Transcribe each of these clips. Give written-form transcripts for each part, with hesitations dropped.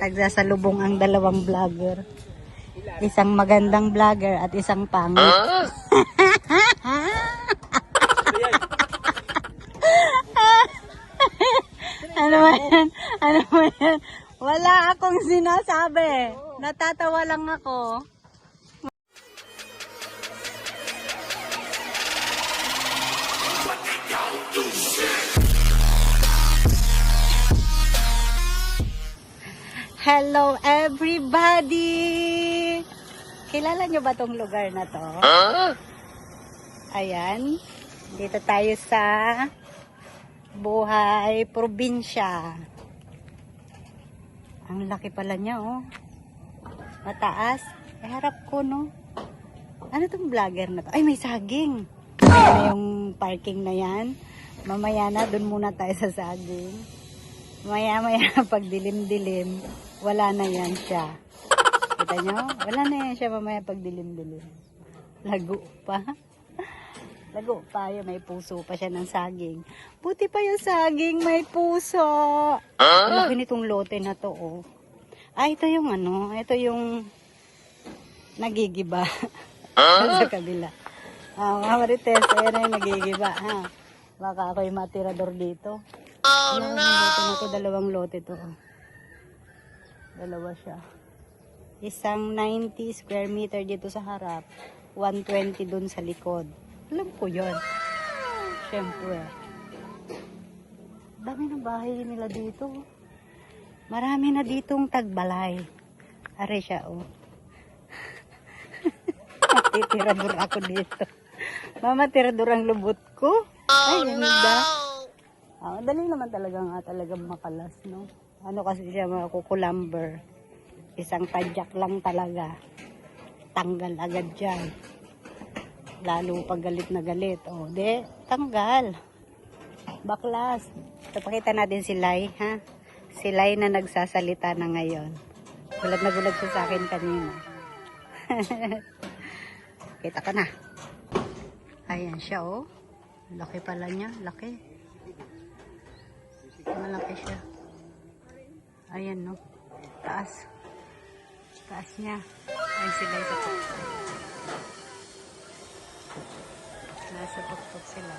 Nagsasalubong ang dalawang vlogger. Isang magandang vlogger at isang pangit. Ano ba yan? Ano ba yan? Wala akong sinasabi. Natatawa lang ako. Hello everybody! Kilala nyo ba tong lugar na to? Ayan. Dito tayo sa Buhay Probinsya. Ang laki pala niya, oh. Mataas. Ay, harap ko, no? Ano tong vlogger na to? Ay, may saging. Ayan na yung parking na yan. Mamaya na, dun muna tayo sa saging. Maya-maya, pag dilim-dilim, wala na yan siya. Kita nyo? Wala na yan siya mamaya pag dilim-dilim. Lago pa. Lago pa yun. May puso pa siya ng saging. Buti pa yung saging, may puso. Laki nitong lote na to, oh. Ah, ito yung ano, ito yung nagigiba. Sa kabila. Mga Marites, ayan na yung nagigiba, ha. Baka ako yung matirador dito. Oh, no! Lote na to, dalawang lote to. Dalawa siya. Isang 90 square meter dito sa harap. 120 dun sa likod. Alam ko yun. Siyempre. Dami ng bahay nila dito. Marami na ditong tagbalay. Are siya, oh. Titirador ako dito. Mama, tirador ang lubot ko. Ay, ganda. Dali naman talagang makalas, no? Ano kasi siya, mga kukulamber. Isang tadyak lang talaga. Tanggal agad dyan. Lalo pag galit na galit. O, tanggal. Baklas. So, pakita natin si Lai, ha? Si Lai na nagsasalita na ngayon. Gulat na gulat siya sa akin kanina. Kita ka na. Ayan siya, oh. Laki pala niya. Laki. Malaki siya. Ayan, no. Taas. Taas niya. Ay, sila sa tuktok. Nasa tuktok sila.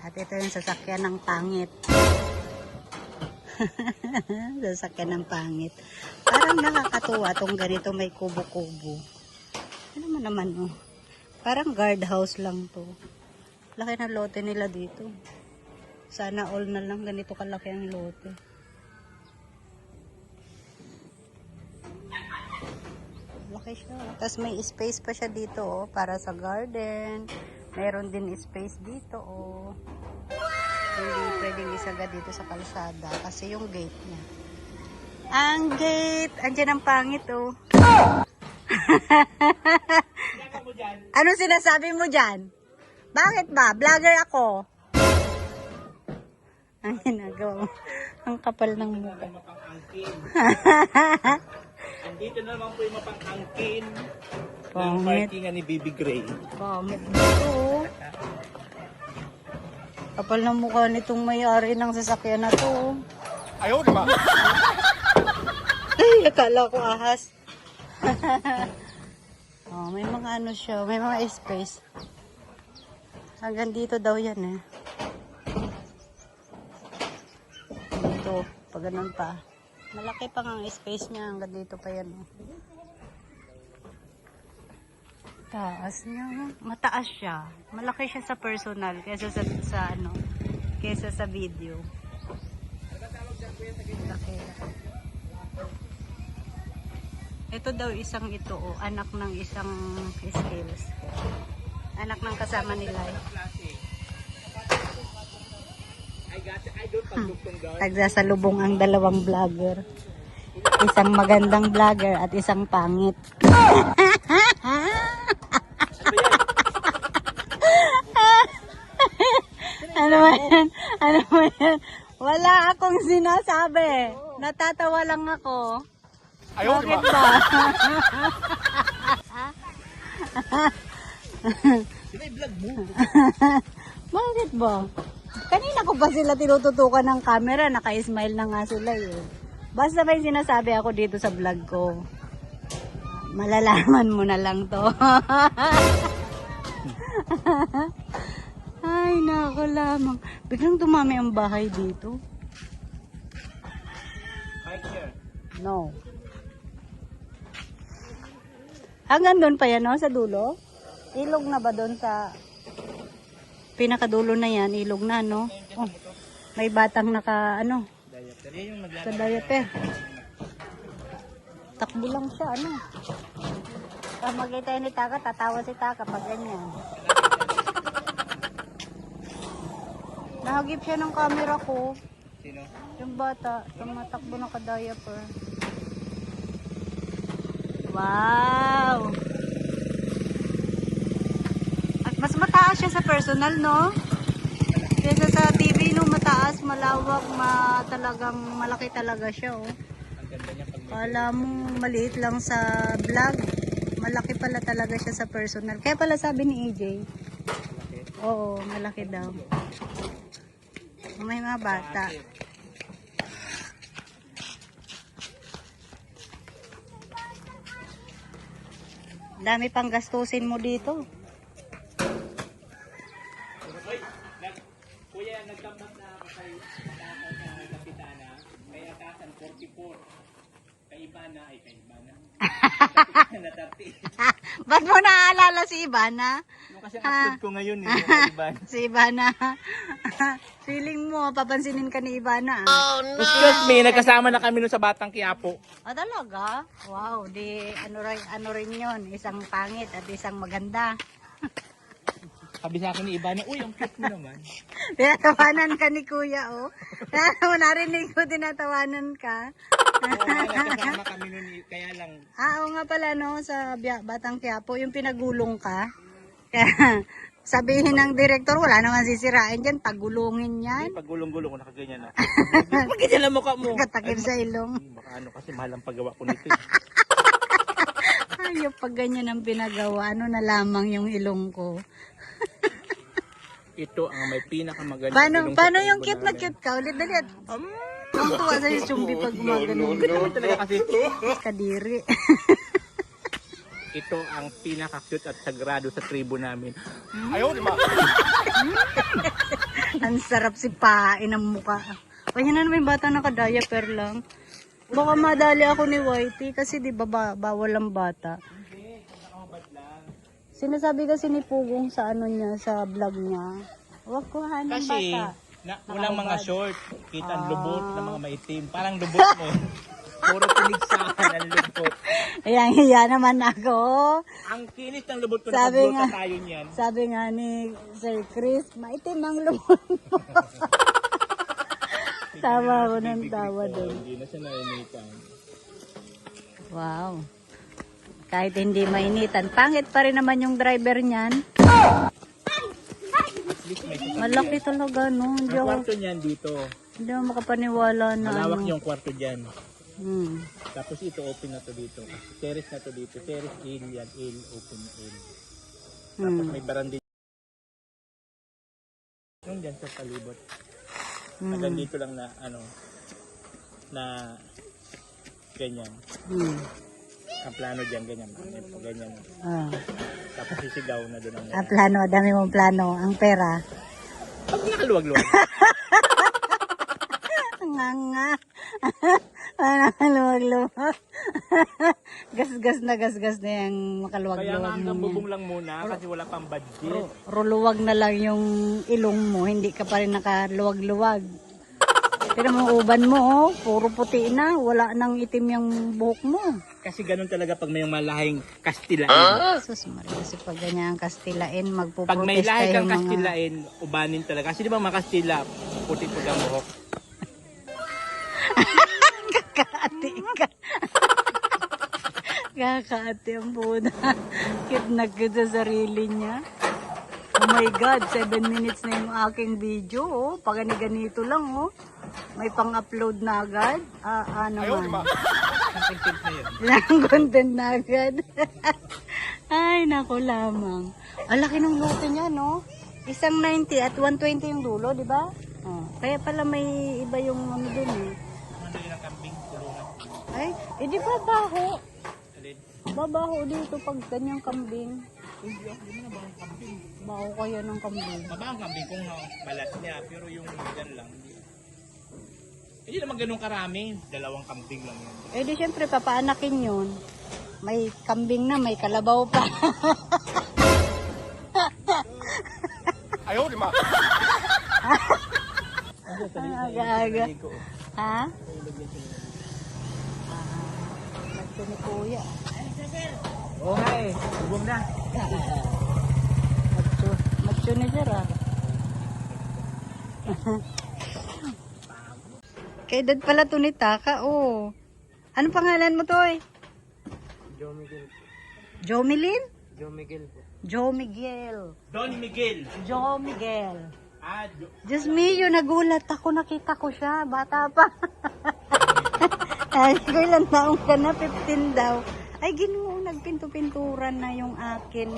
At ito yung sasakyan ng pangit. Sasakyan ng pangit. Parang nakakatuwa itong ganito may kubo-kubo. Ano mo naman, oh. Parang guardhouse lang to. Laki na lote nila dito. Sana all na lang ganito kalaki ang lote. Laki siya. Tapos may space pa siya dito, oh, para sa garden. Meron din space dito, oh. Hindi pwedeng isaga dito sa kalsada kasi yung gate niya. Ang gate! Andiyan ang pangit, oh. Ano sinasabi mo dyan? Bakit ba? Vlogger ako. Ang ginagawa mo. Ang kapal ng mukha. Andito naman po yung mapang-angkin ng Pangit. parkingan ni Bibi Gray. Pangit dito. Kapal ng mukha nitong may-ari ng sasakyan na to. Ayaw, di ba? Ay, akala ko ahas. Oh, may mga ano siya. May mga space. Hanggang dito daw yan, eh. Dito, pag ganun pa. Malaki pa nga ang space niya. Hanggang dito pa yan, eh. Taas niya. Mataas siya. Malaki siya sa personal kaysa sa ano, kaysa sa video. Malaki. Ito daw isang ito, oh, anak ng isang skills. Anak ng kasama nila. Nagsasalubong ang dalawang vlogger. Isang magandang vlogger at isang pangit. Ano ba yan? Ano ba yan? Wala akong sinasabi. Natatawa lang ako. Ayaw, di Bakit ba? ba? Sila i-vlog mo. Bakit ba? Kanina ko pa sila tinututukan ng camera, naka-smile na nga sila eh. Basta may sinasabi ako dito sa vlog ko. Malalaman mo na lang to. Ay, nako lamang. Biglang dumami ang bahay dito. No. Hanggang doon pa yan, no? Sa dulo? Ilog na ba doon sa pinakadulo na yan? Ilog na, no? Oh, may batang naka, ano? Sa diaper. Takbo lang siya, ano? Pag magkita ni Taka, tatawa si Taka pag ganyan. Nahagip siya ng camera ko. Sino? Yung bata, tumatakbo na ka-diaper. Wow! At mas mataas siya sa personal, no? Kesa sa TV, no, mataas, malawak, talagang malaki talaga siya, oh. Ang ganda niya pag Kala mo maliit lang sa vlog. Malaki pala talaga siya sa personal. Kaya pala sabi ni EJ. Oo, malaki daw. May mga bata. Dami pang gastusin mo dito. Kuya, nagtambat na ako kay Atasan sa Kapitana. Kay Atasan 44. Kay Ibana ay kay Ibana. Na 30. Ba't mo naaalala si Ibana? Yung kasi upload ko ngayon eh, yung kay Ibana. Si Ibana. Feeling mo, papansinin ka ni Ibana. Oh, no. Excuse me, nagkasama na kami nun sa Batang Quiapo. Ah, talaga? Wow, di ano rin yun. Isang pangit at isang maganda. Sabi sa akin ni Ibana, uy, ang cute mo naman. Tinatawanan ka ni Kuya, oh. Narinig ko, tinatawanan ka. Oo, nagkasama kami nun, kaya lang. Oo nga pala, no, sa Batang Quiapo, yung pinagulong ka. Kaya, sabihin ng direktor, wala naman sisirain dyan, pagulungin yan. Pag gulong-gulong ko, nakaganyan na. Pag ganyan lang mukha mo. Katakip sa ilong. Baka ano, kasi mahal ang paggawa ko nito. Ayop, pag ganyan ang pinagawa, ano na lamang yung ilong ko. Ito ang may pinakamaganda. Paano yung cute na cute ka? Ulit dalit. Ang tuwa sa sumbi pag gumagano. Talaga kasi. Kadiri. Ito ang pinaka-cute at sagrado sa tribo namin. Ayaw, di ba? Ang sarap si pain ang mukha. O yan na naman yung bata naka-diaper lang. Baka madali ako ni Whitey kasi di ba bawal ang bata. Sinasabi kasi ni Pugong sa ano niya, sa vlog niya. Huwag kuhaan ng Kasi bata. walang mga short. Kita ang lubot ng mga maitim. Parang lubot mo. Puro pinigsahan ang lubot. Ayan, hiya naman ako. Ang kinis ng lubot ko Sabi na nga- tayo niyan. Sabi nga ni Sir Chris, maitim ang lumon mo. Tawa ako ng tawa doon. Hindi na siya nainitan. Wow. Kahit hindi mainitan. Pangit pa rin naman yung driver niyan. Malaki talaga, no? Hindi Ang ako, kwarto niyan dito. hindi ako makapaniwala na Malawak ano. yung kwarto dyan. Hmm. Tapos ito open na to dito. Terrace na to dito. Terrace L yan. L open na L. Tapos Hmm. may barandi. Yung dyan sa palibot. Hmm. Hanggang dito lang na ano na ganyan. Hmm. Ang plano dyan ganyan. Ganyan. Ah. Tapos sisigaw na doon ang Ang plano, dami mong plano. Ang pera. pag nakaluwag-luwag. Nga nga. Ano, luwag-luwag. Gasgas na yung Kaya nga makaluwag-luwag hanggang mo bubong lang muna kasi wala pang budget. Ruluwag na lang yung ilong mo, hindi ka pa rin nakaluwag-luwag. Pero mga uban mo, oh, puro puti na, wala nang itim yung buhok mo. Kasi ganun talaga pag may malahing Kastilain. Sus, Maria, kasi pag ganyan ang Kastilain, Pag may magpuprotesta lahi yung kang mga... Kastilain, ubanin talaga. Kasi di ba mga Kastila, puti-puti ang buhok. Kakaati ka. Kakaati ang puda. Cute na cute sa sarili niya. Oh my God, 7 minutes na yung aking video. Oh. Pag ganito lang, oh. May pang-upload na agad. Naman. Ang content na yun. Lang content na agad. Ay, naku lamang. Ang laki ng lote niya, no? Isang 90 at 120 yung dulo, di ba? Oh, kaya pala may iba yung ano dun eh. Ano yun ang kambing? Kulungan. Ay, di ba baho? Alin? Babaho dito pag ganyang kambing. Hindi ako, hindi mo na ba ang kambing? Baho kaya ng kambing. Maba ang kambing kung malat niya, pero yung gan lang. Hindi naman ganun karami. 2 kambing lang yun. Eh di syempre papaanakin yun. May kambing na, may kalabaw pa. Ayaw, di ma. Aga-aga. Ha? Nagto ni kuya. Oo nga eh, subong na. Macho ni sir ah. Kay dad pala to ni Taka, oh. Ano pangalan mo to eh? Joe Miguel. Jomilin? Joe Miguel po. Joe Miguel. Don Miguel. Joe Miguel. Ah, Diyos mio, nagulat ako, nakita ko siya, bata pa. Ay, ko ilang taong ka na, 15 daw. Ay, ginoo, nagpinto-pinturan na yung akin.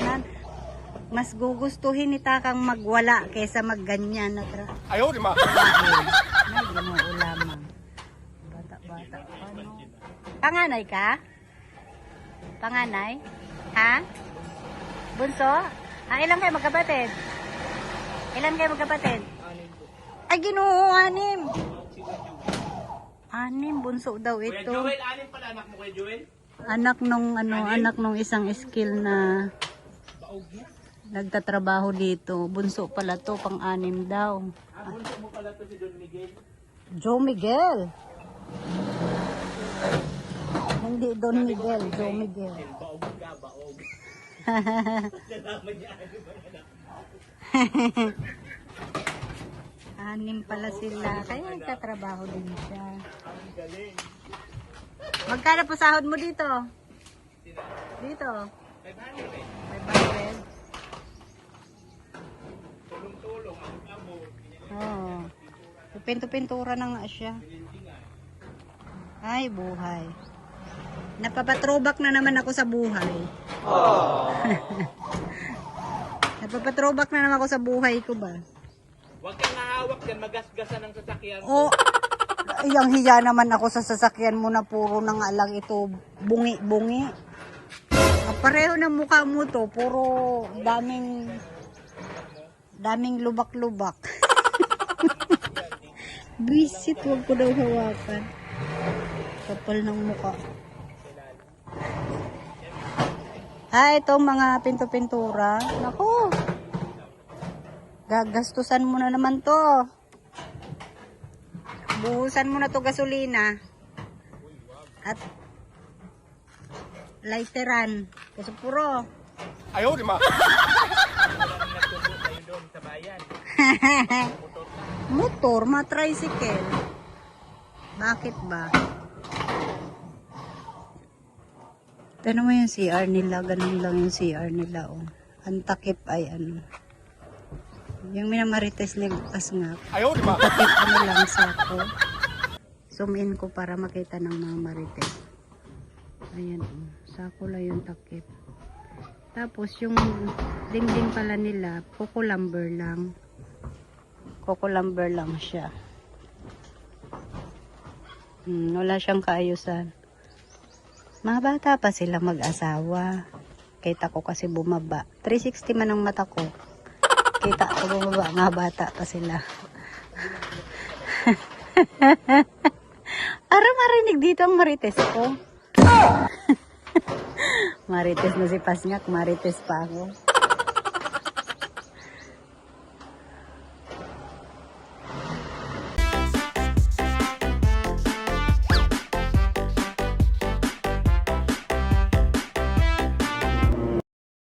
Mas gugustuhin ni Takang magwala kaysa magganyan. ayaw, di ma. Ginoo lamang. Bata-bata. Ano? Panganay ka? Panganay? Ha? Bunso? Ah, ilan kayo magkapatid? Ilan kayo magkapatid? Ay, ginoo, 6. 6, bunso daw Kuya ito. Joel, anin pala anak mo, Kuya Joel? Anak nung isang skill na nagtatrabaho dito. Bunso pala to, pang-6 daw. Ah, bunso mo pala to si Don Miguel. Joe Miguel. Hindi Don Miguel, Joe Miguel. Baog ka, baog. Nalaman niya ano ba anak? 6 pala sila. Kaya nagtatrabaho din siya. Ang galing. Magkano po sahod mo dito? Dito? 500. Tulong-tulong, ang amo. Oo. Pinto-pintura na nga siya. Ay, buhay. Napapatrobak na naman ako sa buhay. Napapatrobak na naman ako sa buhay ko ba? Huwag kang nahawak yan, magasgasan ng sasakyan. O, iyang hiya naman ako sa sasakyan mo na puro na nga lang ito bungi-bungi. Pareho ng mukha mo to, puro daming lubak-lubak. Bisit, huwag ko daw hawakan. Kapal ng mukha. Itong mga pinto-pintura. Naku, gagastusan mo na naman to. Buhusan mo na to gasolina. At lighteran. Kasi puro. Ayaw, di ma. Nagtutulong tayo doon sa bayan. Motor, tricycle. Bakit ba? Tignan mo yung CR nila. Ganun lang yung CR nila. Oh. Ang takip ay ano. Yung minamarites ni Kasngap. Ayaw, di ma. Takip ano lang sako. Zoom in ko para makita ng mga marites. Ayan. Oh. Sako lang yung takip. Tapos yung dingding pala nila, coco lumber lang. Coco lumber lang siya. Wala siyang kaayusan. Mga bata pa sila mag-asawa. Kita ko kasi bumaba. 360 man ang mata ko. Kita ko bumaba. Mga bata pa sila. Ara marinig dito ang marites ko. Marites na si Pasngak. Marites pa ako.